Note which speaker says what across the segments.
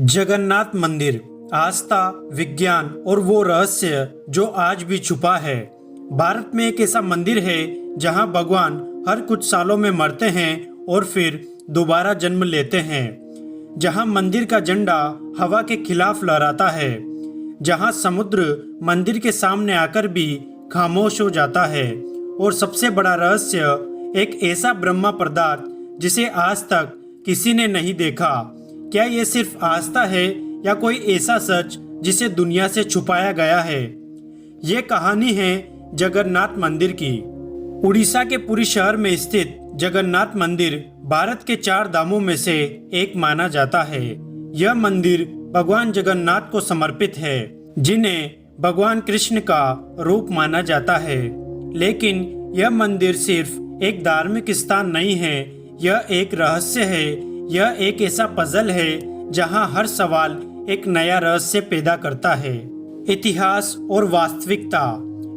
Speaker 1: जगन्नाथ मंदिर आस्था, विज्ञान और वो रहस्य जो आज भी छुपा है। भारत में एक ऐसा मंदिर है जहां भगवान हर कुछ सालों में मरते हैं और फिर दोबारा जन्म लेते हैं। जहां मंदिर का झंडा हवा के खिलाफ लहराता है, जहां समुद्र मंदिर के सामने आकर भी खामोश हो जाता है। और सबसे बड़ा रहस्य, एक ऐसा ब्रह्मा पदार्थ जिसे आज तक किसी ने नहीं देखा। क्या ये सिर्फ आस्था है या कोई ऐसा सच जिसे दुनिया से छुपाया गया है? ये कहानी है जगन्नाथ मंदिर की। उड़ीसा के पुरी शहर में स्थित जगन्नाथ मंदिर भारत के 4 धामों में से एक माना जाता है। यह मंदिर भगवान जगन्नाथ को समर्पित है, जिन्हें भगवान कृष्ण का रूप माना जाता है। लेकिन यह मंदिर सिर्फ एक धार्मिक स्थान नहीं है, यह एक रहस्य है। यह एक ऐसा पजल है जहां हर सवाल एक नया रहस्य पैदा करता है। इतिहास और वास्तविकता।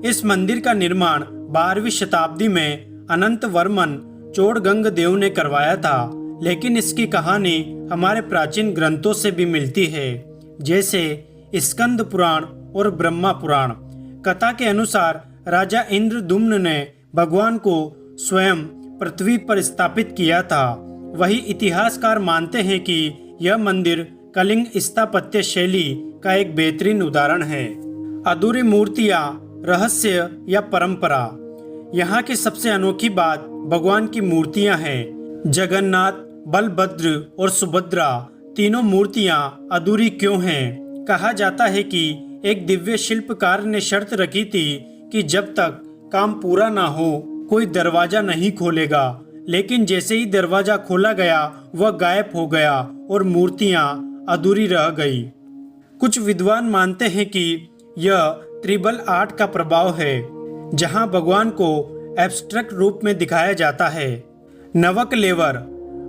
Speaker 1: इस मंदिर का निर्माण 12वीं शताब्दी में अनंत वर्मन चोड़गंग ने करवाया था, लेकिन इसकी कहानी हमारे प्राचीन ग्रंथों से भी मिलती है, जैसे स्कंद पुराण और ब्रह्मा पुराण। कथा के अनुसार राजा इंद्रदुम्न ने भगवान को स्वयं पृथ्वी पर स्थापित किया था। वही इतिहासकार मानते हैं कि यह मंदिर कलिंग स्थापत्य शैली का एक बेहतरीन उदाहरण है। अधूरी मूर्तियां, रहस्य या परंपरा। यहाँ की सबसे अनोखी बात भगवान की मूर्तियां हैं। जगन्नाथ, बलभद्र और सुभद्रा तीनों मूर्तियां अधूरी क्यों हैं? कहा जाता है कि एक दिव्य शिल्पकार ने शर्त रखी थी कि जब तक काम पूरा ना हो कोई दरवाजा नहीं खोलेगा। लेकिन जैसे ही दरवाजा खोला गया वह गायब हो गया और मूर्तियां अधूरी रह गई। कुछ विद्वान मानते हैं कि यह ट्रिबल आर्ट का प्रभाव है, जहां भगवान को एब्स्ट्रैक्ट रूप में दिखाया जाता है। नवकलेवर,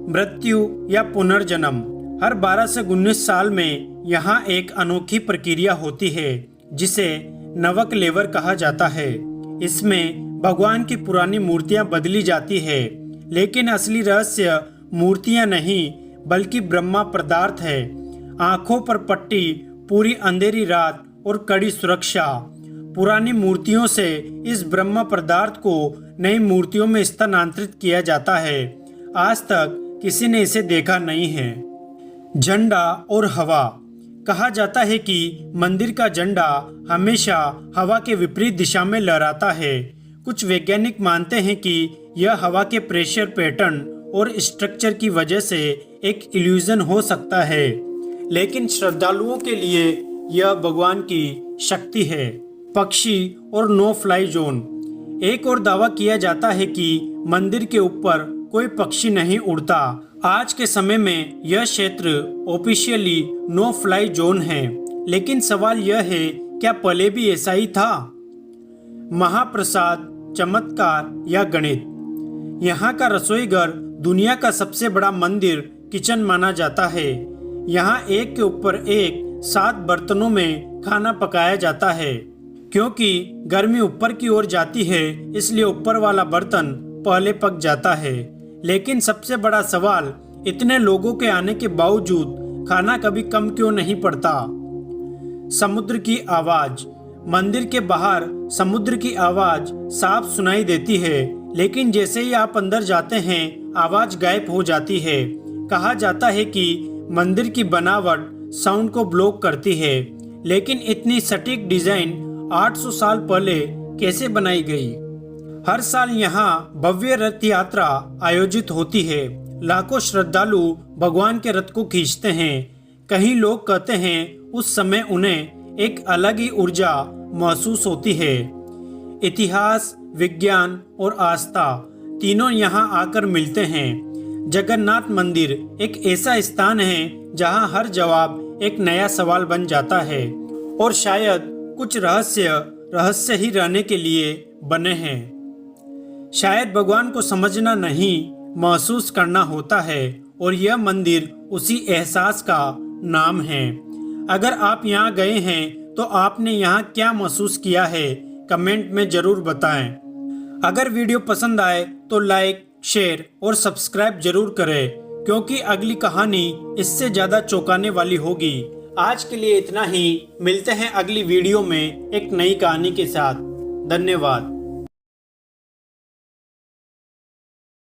Speaker 1: मृत्यु या पुनर्जन्म। हर 12 से 19 साल में यहाँ एक अनोखी प्रक्रिया होती है जिसे नवकलेवर कहा जाता है। इसमें भगवान की पुरानी मूर्तियां बदली जाती है, लेकिन असली रहस्य मूर्तियां नहीं बल्कि ब्रह्मा पदार्थ है। आंखों पर पट्टी, पूरी अंधेरी रात और कड़ी सुरक्षा। पुरानी मूर्तियों से इस ब्रह्मा पदार्थ को नई मूर्तियों में स्थानांतरित किया जाता है। आज तक किसी ने इसे देखा नहीं है। झंडा और हवा। कहा जाता है कि मंदिर का झंडा हमेशा हवा के विपरीत दिशा में लहराता है। कुछ वैज्ञानिक मानते हैं कि यह हवा के प्रेशर पैटर्न और स्ट्रक्चर की वजह से एक इल्यूजन हो सकता है, लेकिन श्रद्धालुओं के लिए यह भगवान की शक्ति है। पक्षी और नो फ्लाई जोन। एक और दावा किया जाता है कि मंदिर के ऊपर कोई पक्षी नहीं उड़ता। आज के समय में यह क्षेत्र ऑफिशियली नो फ्लाई जोन है, लेकिन सवाल यह है, क्या पहले भी ऐसा ही था? महाप्रसाद, चमत्कार या गणित। यहाँ का रसोई घर दुनिया का सबसे बड़ा मंदिर किचन माना जाता है। यहाँ एक के ऊपर एक 7 बर्तनों में खाना पकाया जाता है। क्योंकि गर्मी ऊपर की ओर जाती है, इसलिए ऊपर वाला बर्तन पहले पक जाता है। लेकिन सबसे बड़ा सवाल, इतने लोगों के आने के बावजूद खाना कभी कम क्यों नहीं पड़ता? समुद्र की आवाज। मंदिर के बाहर समुद्र की आवाज साफ सुनाई देती है, लेकिन जैसे ही आप अंदर जाते हैं आवाज गायब हो जाती है। कहा जाता है कि मंदिर की बनावट साउंड को ब्लॉक करती है, लेकिन इतनी सटीक डिजाइन 800 साल पहले कैसे बनाई गई? हर साल यहाँ भव्य रथ यात्रा आयोजित होती है। लाखों श्रद्धालु भगवान के रथ को खींचते हैं। कई लोग कहते हैं उस समय उन्हें एक अलग ही ऊर्जा महसूस होती है। इतिहास, विज्ञान और आस्था तीनों यहाँ आकर मिलते हैं। जगन्नाथ मंदिर एक ऐसा स्थान है जहाँ हर जवाब एक नया सवाल बन जाता है, और शायद कुछ रहस्य ही रहने के लिए बने हैं। शायद भगवान को समझना नहीं, महसूस करना होता है, और यह मंदिर उसी एहसास का नाम है। अगर आप यहाँ गए हैं तो आपने यहाँ क्या महसूस किया है, कमेंट में जरूर बताएं। अगर वीडियो पसंद आए तो लाइक, शेयर और सब्सक्राइब जरूर करें, क्योंकि अगली कहानी इससे ज्यादा चौंकाने वाली होगी। आज के लिए इतना ही। मिलते हैं अगली वीडियो में एक नई कहानी के साथ। धन्यवाद।